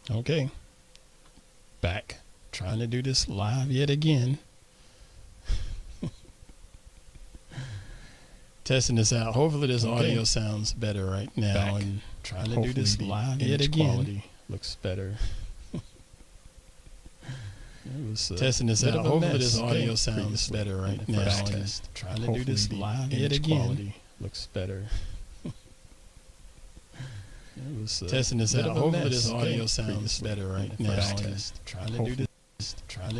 Okay, back. Trying to do this live yet again. Testing this out. Hopefully this audio sounds better right now. Back. And trying to do this live yet again. Quality looks better. Testing this out. Hopefully this audio sounds better right now. And trying to do this live yet again. Quality looks better. Testing this out. Hopefully this audio sounds better right now. And trying to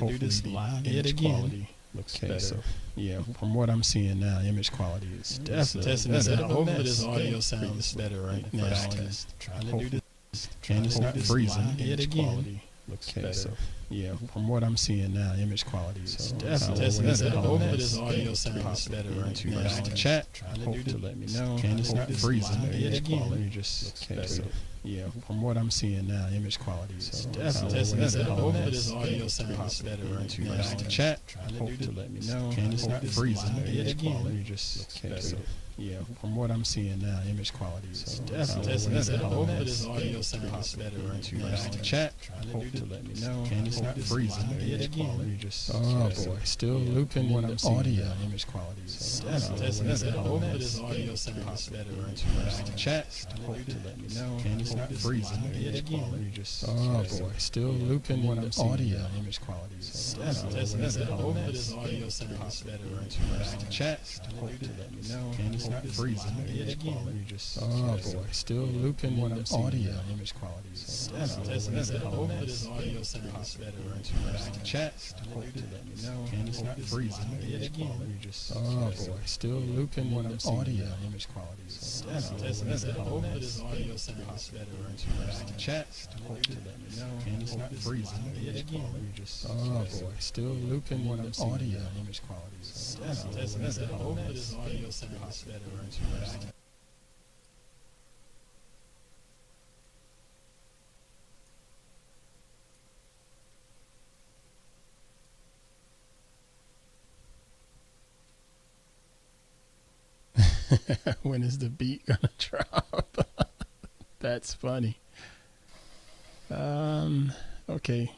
do this live yet again. Looks better. So, yeah, from what I'm seeing now, image quality is definitely testing this out. Hopefully this audio sounds better right now. And trying to do this, and it's not freezing. Yet again. Looks better. So, yeah, from what I'm seeing now, image quality is definitely testing this out. Hopefully this audio sounds better right now. Chat, hope to let me know. And it's not freezing. Yet again. Let me just so, yeah, from what I'm seeing now, image quality is definitely testing this out. Hopefully this audio sounds better right now. Chat, hope to let me know. And it's not freezing. Yet again. Let me just so, yeah, from what I'm seeing now, image quality is definitely testing this out. Hopefully this audio sounds better right now. Chat, hope to let me know. And it's not freezing. Yet again. Let me just oh boy, still looping what I'm seeing audio. Image quality is definitely testing this out. Hopefully this audio sounds better right now. Chat, hope to let me know. And it's not freezing. Yet again. Let me just oh boy, still looping what I'm seeing audio. Image quality is definitely testing this out. Hopefully this audio sounds better right now. Chat, hope to let me know. And it's not freezing. Yet again. Let me just oh boy, still looping what I'm seeing audio. Image quality is definitely testing this out. Hopefully this audio sounds better right now. Chat, hope to let me know. And it's not freezing. Yet again. Let me just oh boy, still looping what I'm seeing audio. Image quality is definitely testing this out. Hopefully this audio sounds better right now. Chat, hope to let me know. And it's not freezing. Yet again. Let me just oh boy, still looping what I'm seeing audio. Image quality is definitely testing this out. Hopefully this audio sounds better right now. When is the beat gonna drop? That's funny. Okay.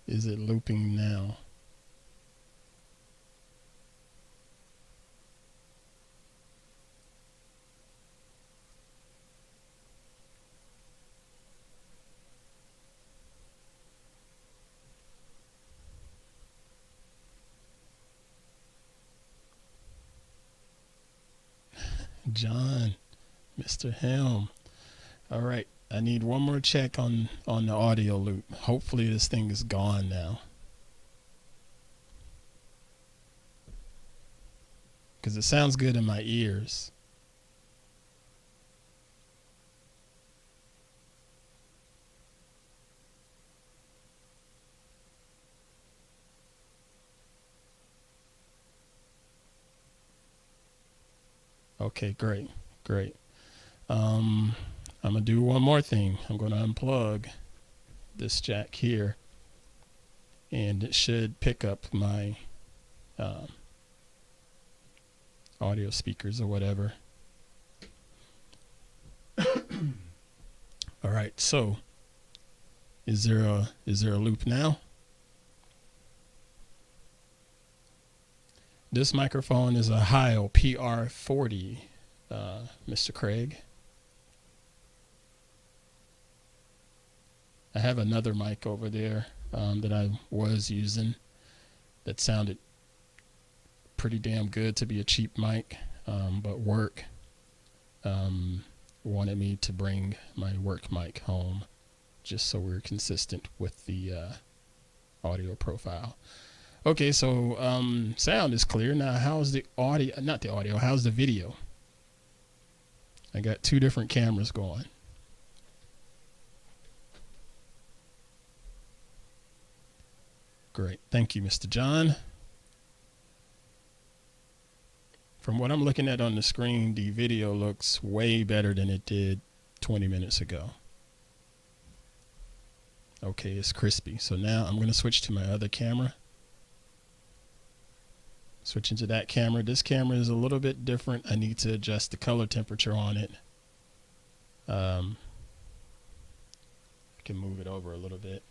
Is it looping now? John, Mr. Helm. All right, I need one more check on the audio loop. Hopefully this thing is gone now. Because it sounds good in my ears. Okay, great, great. I'm gonna do one more thing. I'm gonna unplug this jack here, and it should pick up my audio speakers or whatever. All right, so is there a loop now? This microphone is a Heil PR40, Mr. Craig. I have another mic over there that I was using that sounded pretty damn good to be a cheap mic, but work wanted me to bring my work mic home just so we're consistent with the audio profile. Okay, so sound is clear. Now, how's the audio? Not the audio. How's the video? I got two different cameras going. Great. Thank you, Mr. John. From what I'm looking at on the screen, the video looks way better than it did 20 minutes ago. Okay, it's crispy. So now I'm going to switch to my other camera. Switching to that camera. This camera is a little bit different. I need to adjust the color temperature on it I can move it over a little bit.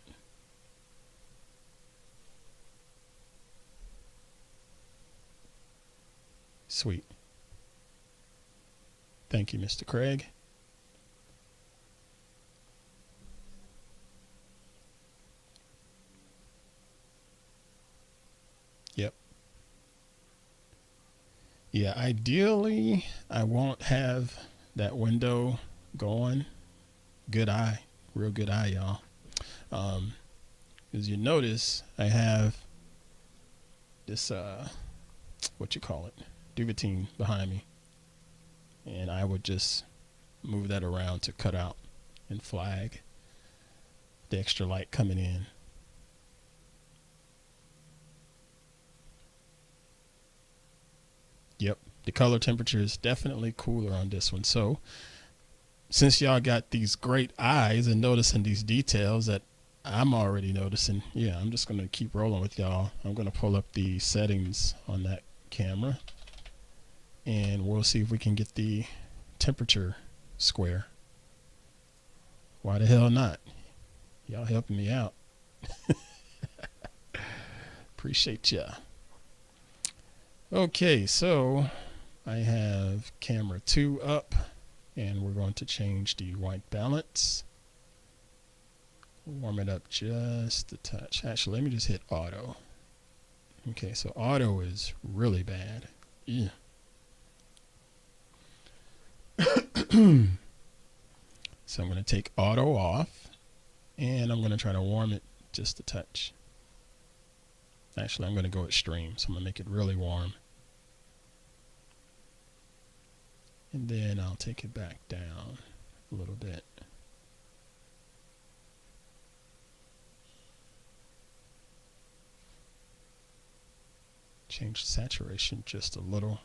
Sweet. Thank you, Mr. Craig. Yep. Yeah, ideally, I won't have that window going. Good eye. Real good eye, y'all. As you notice, I have this, what you call it, duvetine behind me. And I would just move that around to cut out and flag the extra light coming in. Yep, the color temperature is definitely cooler on this one. So since y'all got these great eyes and noticing these details that I'm already noticing, yeah, I'm just going to keep rolling with y'all. I'm going to pull up the settings on that camera and we'll see if we can get the temperature square. Why the hell not? Y'all helping me out. Appreciate ya. Okay, so I have camera 2 up and we're going to change the white balance. Warm it up just a touch. Actually, let me just hit auto. Okay, so auto is really bad. Yeah. So I'm going to take auto off and I'm going to try to warm it just a touch. Actually, I'm going to go extreme, so I'm going to make it really warm. And then I'll take it back down a little bit. Change the saturation just a little.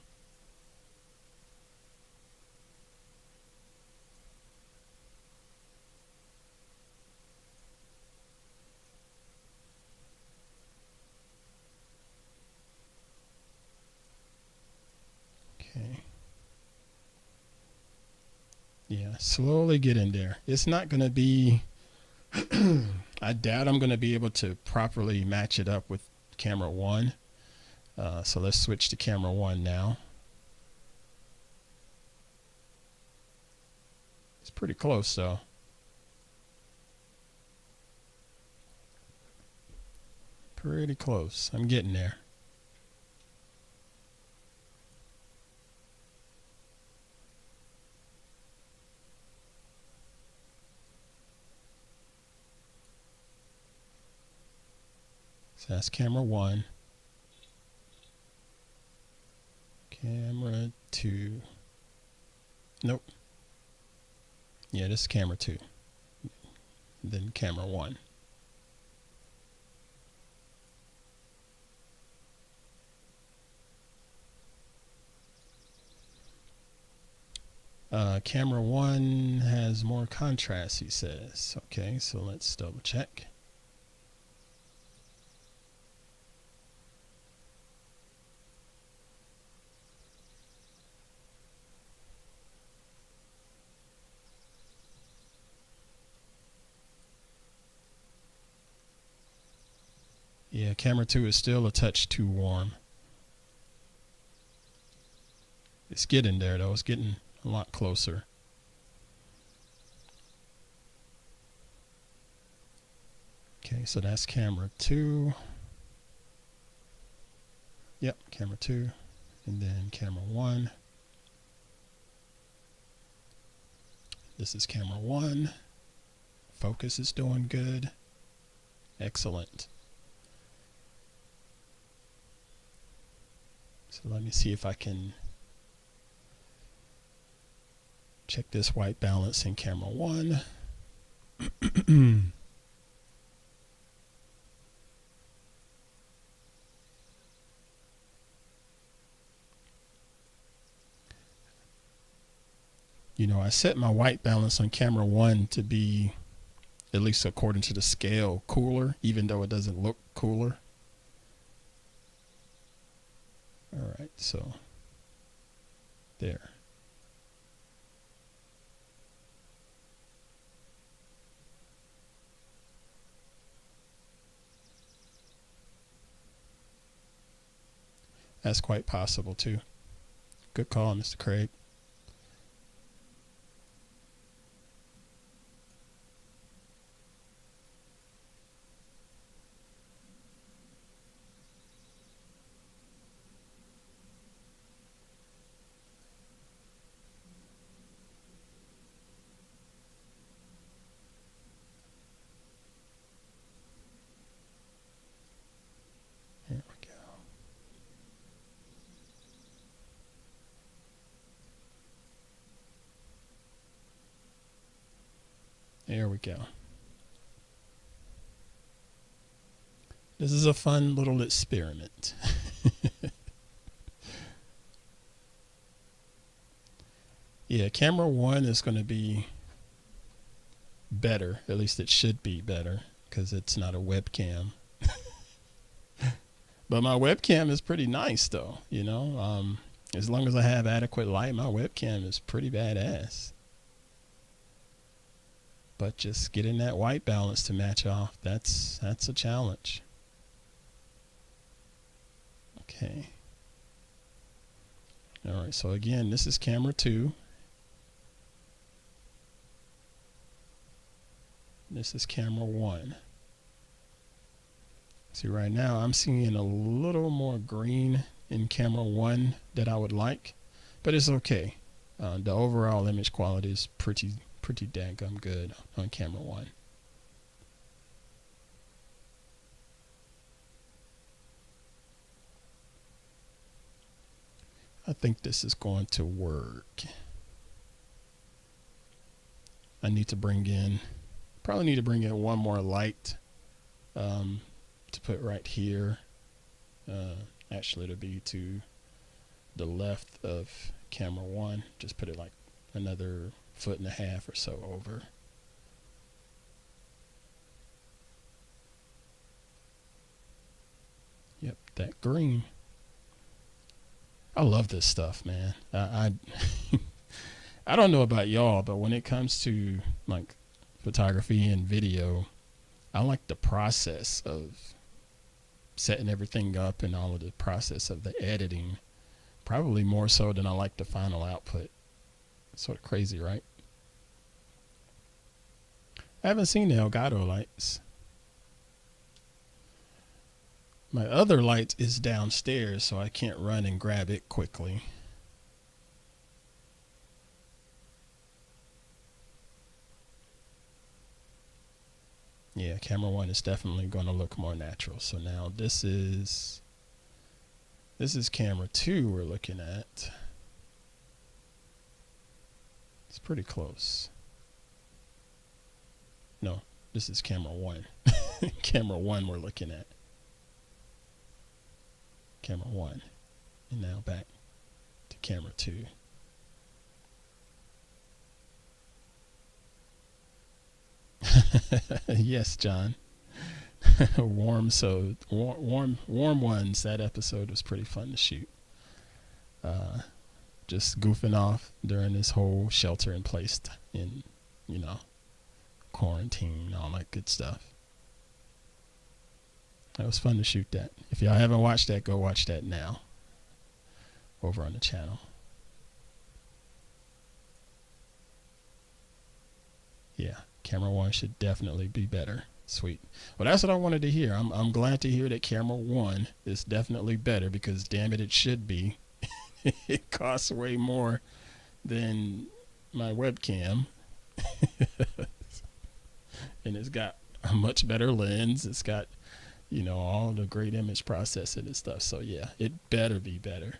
Okay. Yeah, slowly get in there. It's not going to be, I doubt I'm going to be able to properly match it up with camera 1. So let's switch to camera 1 now. It's pretty close though. Pretty close. I'm getting there. So that's camera 1. Camera 2. Nope. Yeah, this is camera 2. Then camera 1. Camera 1 has more contrast, he says. Okay, so let's double check. Yeah, camera 2 is still a touch too warm. It's getting there though. It's getting a lot closer. Okay, so that's camera 2. Yep, camera 2. And then camera 1. This is camera 1. Focus is doing good. Excellent. So let me see if I can check this white balance in camera 1. You know, I set my white balance on camera 1 to be, at least according to the scale, cooler, even though it doesn't look cooler. All right, so there. That's quite possible too. Good call, Mr. Craig. Here we go. There we go. This is a fun little experiment. Yeah, camera 1 is going to be better. At least it should be better because it's not a webcam. But my webcam is pretty nice though, you know. As long as I have adequate light, my webcam is pretty badass. But just getting that white balance to match off, that's a challenge. Okay. All right, so again, this is camera 2. This is camera 1. See, right now I'm seeing a little more green in camera 1 that I would like, but it's okay. The overall image quality is pretty daggum good on camera 1. I think this is going to work. I need to bring in, probably need to bring in one more light to put right here. Actually, it'll be to the left of camera 1. Just put it like another 1.5 feet or so over. Yep, that green. I love this stuff, man. I I don't know about y'all, but when it comes to like photography and video, I like the process of setting everything up and all of the process of the editing, probably more so than I like the final output. Sort of crazy, right? I haven't seen the Elgato lights. My other light is downstairs, so I can't run and grab it quickly. Yeah, camera 1 is definitely going to look more natural. So now this is camera 2 we're looking at. It's pretty close. No, this is camera 1. Camera 1 we're looking at. Camera 1. And now back to camera 2. Yes, John. Warm ones. That episode was pretty fun to shoot. Just goofing off during this whole shelter in place in, quarantine, all that good stuff. It was fun to shoot that. If y'all haven't watched that, go watch that now over on the channel. Yeah, camera 1 should definitely be better. Sweet. Well, that's what I wanted to hear. I'm glad to hear that camera 1 is definitely better because damn it should be. It costs way more than my webcam. And it's got a much better lens. It's got, all the great image processing and stuff. So yeah, it better be better.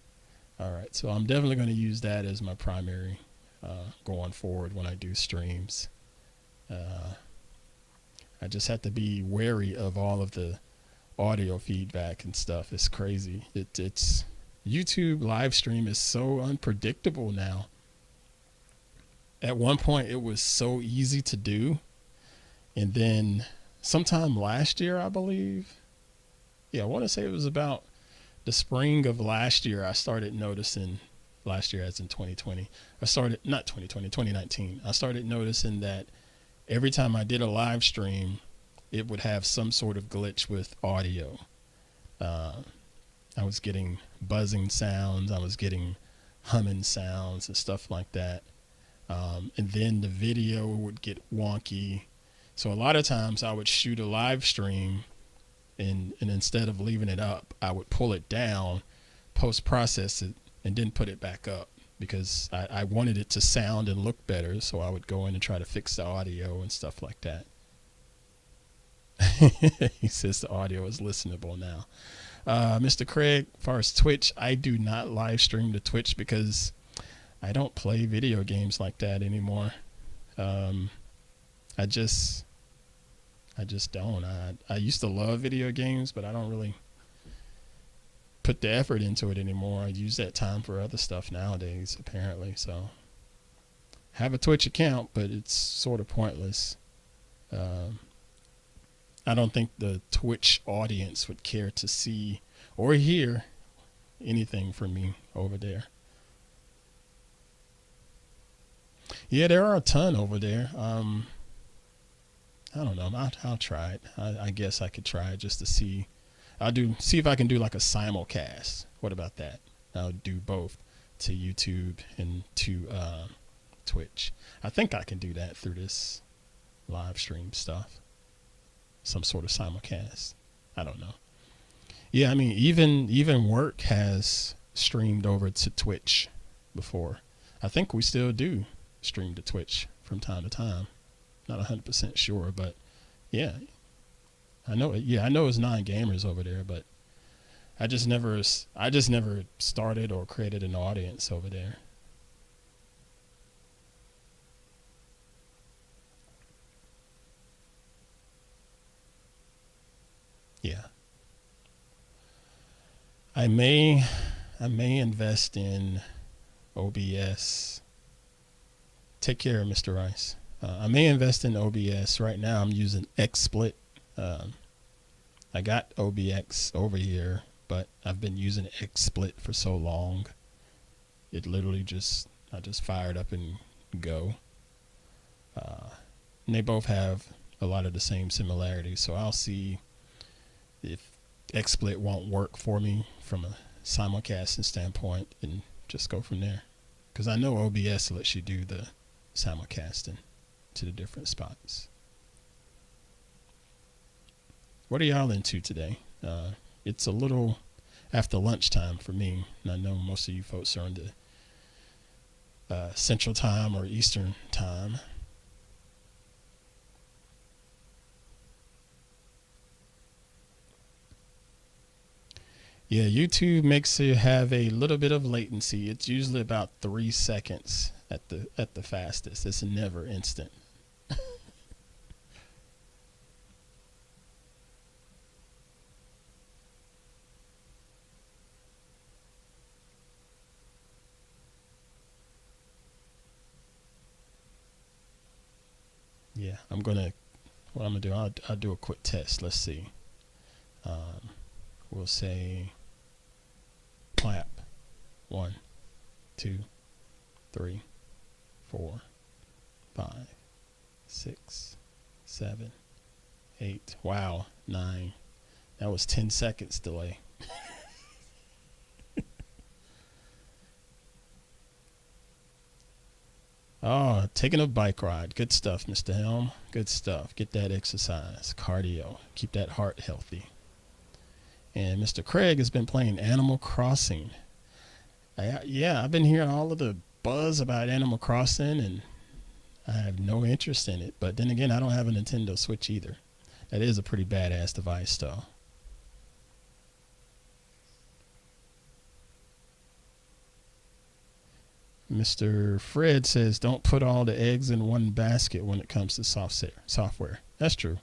All right. So I'm definitely going to use that as my primary going forward when I do streams. I just have to be wary of all of the audio feedback and stuff. It's crazy. It's YouTube live stream is so unpredictable now. At one point it was so easy to do. And then sometime last year, I believe. Yeah, I want to say it was about the spring of last year. I started noticing, last year as in 2020. Not 2020, 2019. I started noticing that every time I did a live stream, it would have some sort of glitch with audio. I was getting buzzing sounds. I was getting humming sounds and stuff like that. And then the video would get wonky. So a lot of times I would shoot a live stream, and instead of leaving it up, I would pull it down, post-process it, and then put it back up because I wanted it to sound and look better. So I would go in and try to fix the audio and stuff like that. He says the audio is listenable now. Mr. Craig, as far as Twitch, I do not live stream to Twitch because I don't play video games like that anymore. I just don't. I used to love video games, but I don't really put the effort into it anymore. I use that time for other stuff nowadays, apparently. So have a Twitch account, but it's sort of pointless. I don't think the Twitch audience would care to see or hear anything from me over there. Yeah, there are a ton over there. I don't know. I'll try it. I guess I could try it just to see. See if I can do like a simulcast. What about that? I'll do both to YouTube and to Twitch. I think I can do that through this live stream stuff. Some sort of simulcast. I don't know. Yeah, I mean, even work has streamed over to Twitch before. I think we still do stream to Twitch from time to time. Not 100% sure, but yeah, I know. Yeah, I know it's non-gamers over there, but I just never started or created an audience over there. Yeah. I may invest in OBS. Take care, Mr. Rice. I may invest in OBS. Right now I'm using XSplit. I got OBX over here, but I've been using XSplit for so long. It literally I just fire it up and go. And they both have a lot of the same similarities, so I'll see if XSplit won't work for me from a simulcasting standpoint and just go from there. Because I know OBS lets you do the simulcasting to the different spots. What are y'all into today? It's a little after lunchtime for me, and I know most of you folks are on the Central Time or Eastern Time. Yeah, YouTube makes you have a little bit of latency. It's usually about 3 seconds at the fastest. It's never instant. Yeah, what I'm gonna do, I'll do a quick test. Let's see. We'll say clap. 1, 2, 3, 4, 5, 6, 7, 8. Wow, 9. That was 10 seconds delay. Oh, taking a bike ride. Good stuff, Mr. Helm. Good stuff. Get that exercise, cardio. Keep that heart healthy. And Mr. Craig has been playing Animal Crossing. Yeah, I've been hearing all of the buzz about Animal Crossing, and I have no interest in it. But then again, I don't have a Nintendo Switch either. That is a pretty badass device, though. Mr. Fred says, don't put all the eggs in one basket when it comes to software. That's true.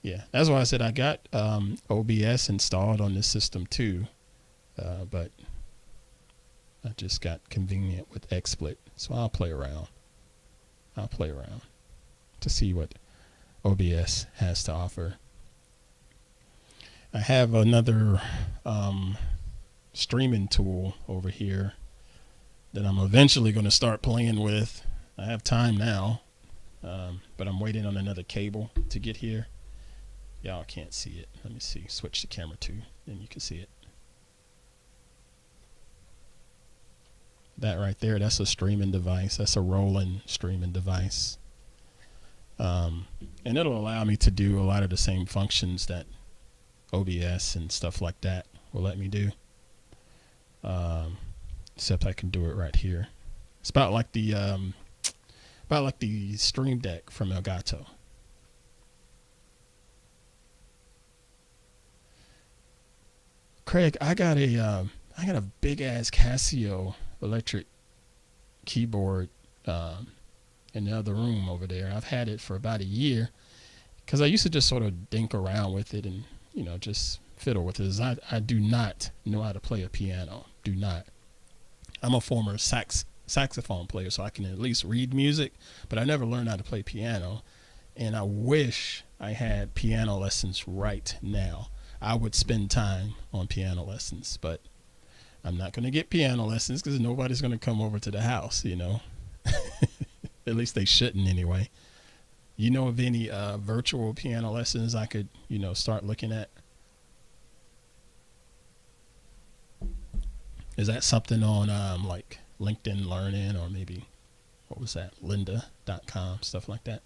Yeah, that's why I said I got OBS installed on this system too, but I just got convenient with XSplit, so I'll play around. To see what OBS has to offer. I have another streaming tool over here that I'm eventually going to start playing with. I have time now, but I'm waiting on another cable to get here. Y'all can't see it. Let me see. Switch the camera to, then you can see it. That right there, that's a streaming device. That's a rolling streaming device. And it'll allow me to do a lot of the same functions that OBS and stuff like that will let me do. Except I can do it right here. It's about like the Stream Deck from Elgato. Craig, I got a big ass Casio electric keyboard in the other room over there. I've had it for about a year because I used to just sort of dink around with it and, just fiddle with it. I do not know how to play a piano. Do not. I'm a former saxophone player, so I can at least read music, but I never learned how to play piano. And I wish I had piano lessons right now. I would spend time on piano lessons, but I'm not going to get piano lessons because nobody's going to come over to the house, At least they shouldn't anyway. You know of any virtual piano lessons I could, start looking at? Is that something on like LinkedIn Learning or maybe, what was that, lynda.com, stuff like that?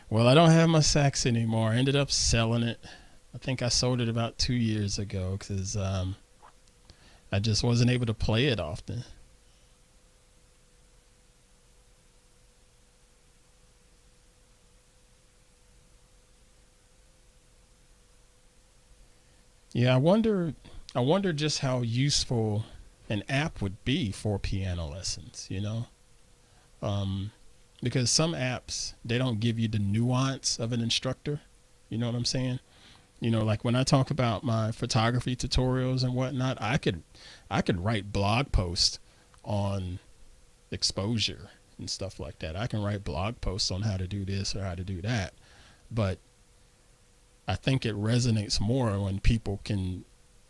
Well, I don't have my sax anymore. I ended up selling it. I think I sold it about 2 years ago because I just wasn't able to play it often. Yeah, I wonder just how useful an app would be for piano lessons, because some apps, they don't give you the nuance of an instructor. You know what I'm saying? Like when I talk about my photography tutorials and whatnot, I could write blog posts on exposure and stuff like that. I can write blog posts on how to do this or how to do that. But I think it resonates more when people can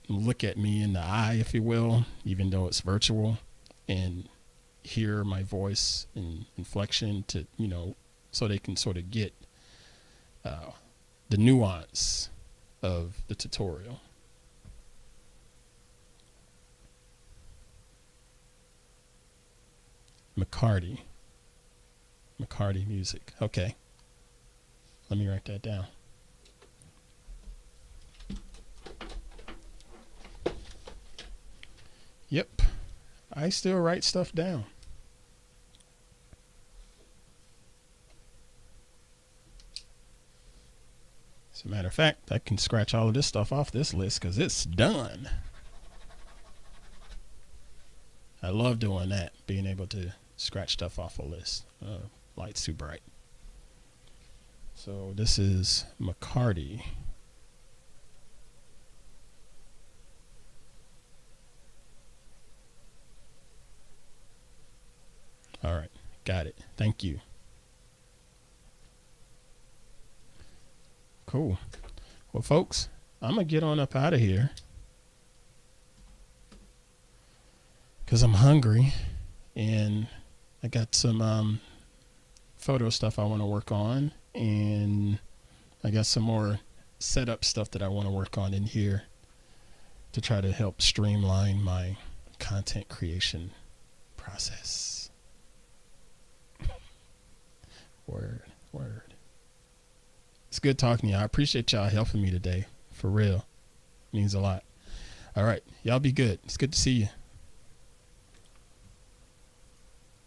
look at me in the eye, if you will, even though it's virtual, and hear my voice and inflection to, so they can sort of get the nuance of the tutorial. McCarty music. Okay. Let me write that down. Yep. I still write stuff down. As a matter of fact, I can scratch all of this stuff off this list because it's done. I love doing that, being able to scratch stuff off a list. Light's too bright. So this is McCarty. All right, got it. Thank you. Cool. Well, folks, I'm going to get on up out of here because I'm hungry and I got some photo stuff I want to work on, and I got some more setup stuff that I want to work on in here to try to help streamline my content creation process. Word. It's good talking to you. I appreciate y'all helping me today. For real. Means a lot. All right. Y'all be good. It's good to see you.